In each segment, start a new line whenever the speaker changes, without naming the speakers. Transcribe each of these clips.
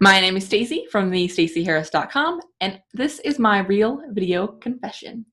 My name is Stacey from the StaceyHarris.com, and this is my real video confession.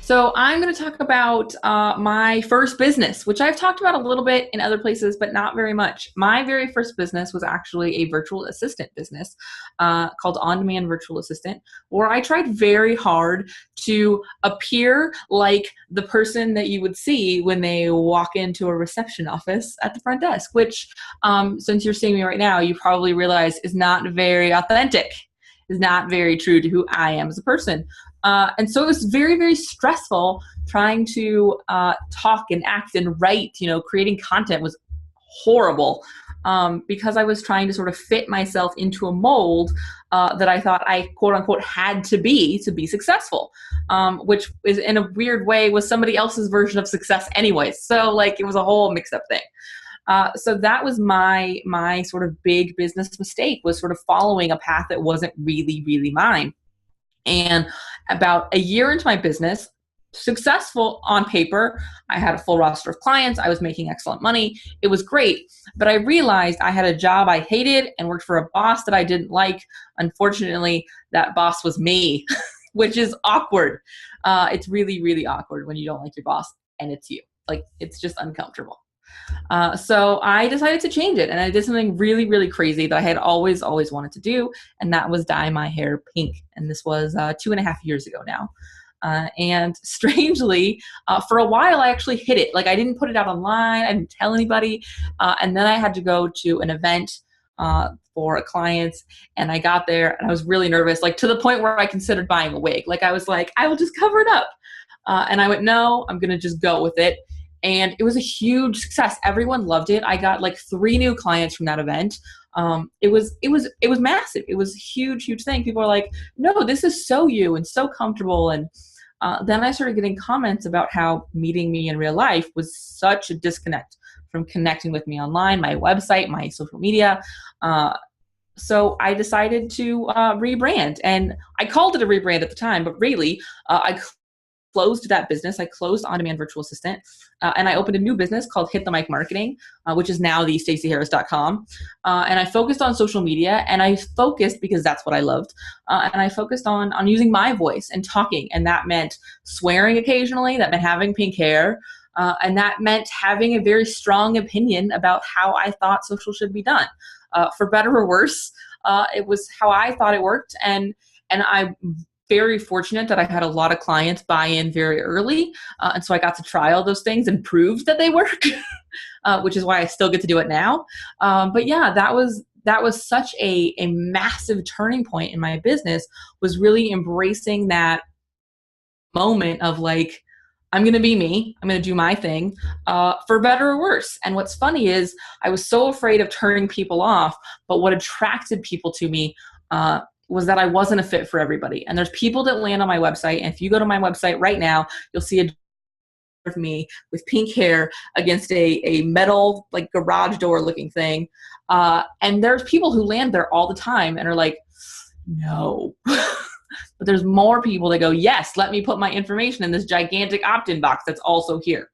So I'm going to talk about my first business, which I've talked about a little bit in other places, but not very much. My very first business was actually a virtual assistant business called On Demand Virtual Assistant, where I tried very hard to appear like the person that you would see when they walk into a reception office at the front desk, which since you're seeing me right now, you probably realize is not very authentic, is not very true to who I am as a person. And so it was very, very stressful trying to talk and act and write. Creating content was horrible because I was trying to sort of fit myself into a mold that I thought I quote unquote had to be successful, which is in a weird way was somebody else's version of success anyway. So it was a whole mixed up thing. So that was my sort of big business mistake, was sort of following a path that wasn't really, really mine. And about a year into my business, successful on paper, I had a full roster of clients. I was making excellent money. It was great. But I realized I had a job I hated and worked for a boss that I didn't like. Unfortunately, that boss was me, which is awkward. It's really, really awkward when you don't like your boss and it's you. It's just uncomfortable. So I decided to change it, and I did something really, really crazy that I had always wanted to do, and that was dye my hair pink. And this was 2.5 years ago now. And strangely, for a while, I actually hid it. I didn't put it out online. I didn't tell anybody. And then I had to go to an event for a client, and I got there, and I was really nervous, to the point where I considered buying a wig. I was like, I will just cover it up. And I went, no, I'm going to just go with it. And it was a huge success. Everyone loved it. I got 3 new clients from that event. It was massive. It was a huge, huge thing. People are like, no, this is so you and so comfortable. And then I started getting comments about how meeting me in real life was such a disconnect from connecting with me online, my website, my social media. So I decided to rebrand, and I called it a rebrand at the time, but really I closed that business. I closed On Demand Virtual Assistant, and I opened a new business called Hit the Mic Marketing, which is now the StaceyHarris.com. And I focused on social media, and I focused because that's what I loved. And I focused on using my voice and talking, and that meant swearing occasionally. That meant having pink hair, and that meant having a very strong opinion about how I thought social should be done. For better or worse, it was how I thought it worked, and I'm very fortunate that I had a lot of clients buy in very early. And so I got to try all those things and prove that they work, which is why I still get to do it now. But yeah, that was such a massive turning point in my business, was really embracing that moment of I'm going to be me. I'm going to do my thing, for better or worse. And what's funny is I was so afraid of turning people off, but what attracted people to me, was that I wasn't a fit for everybody. And there's people that land on my website. And if you go to my website right now, you'll see a of me with pink hair against a metal, garage door looking thing. And there's people who land there all the time and are like, no. But there's more people that go, yes, let me put my information in this gigantic opt-in box that's also here.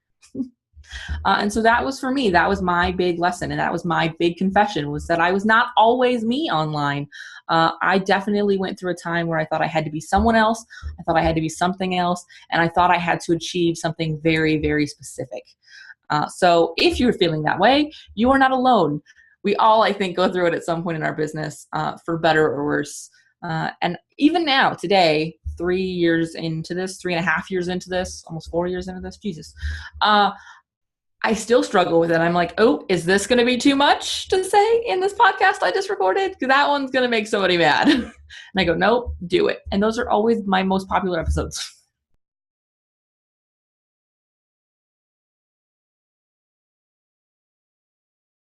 And so that was for me. That was my big lesson. And that was my big confession, was that I was not always me online. I definitely went through a time where I thought I had to be someone else. I thought I had to be something else. And I thought I had to achieve something very, very specific. So if you're feeling that way, you are not alone. We all, I think, go through it at some point in our business, for better or worse. And even now, today, 3 years into this, 3.5 years into this, almost 4 years into this, Jesus, I still struggle with it. I'm like, oh, is this going to be too much to say in this podcast I just recorded? Because that one's going to make somebody mad. And I go, nope, do it. And those are always my most popular episodes.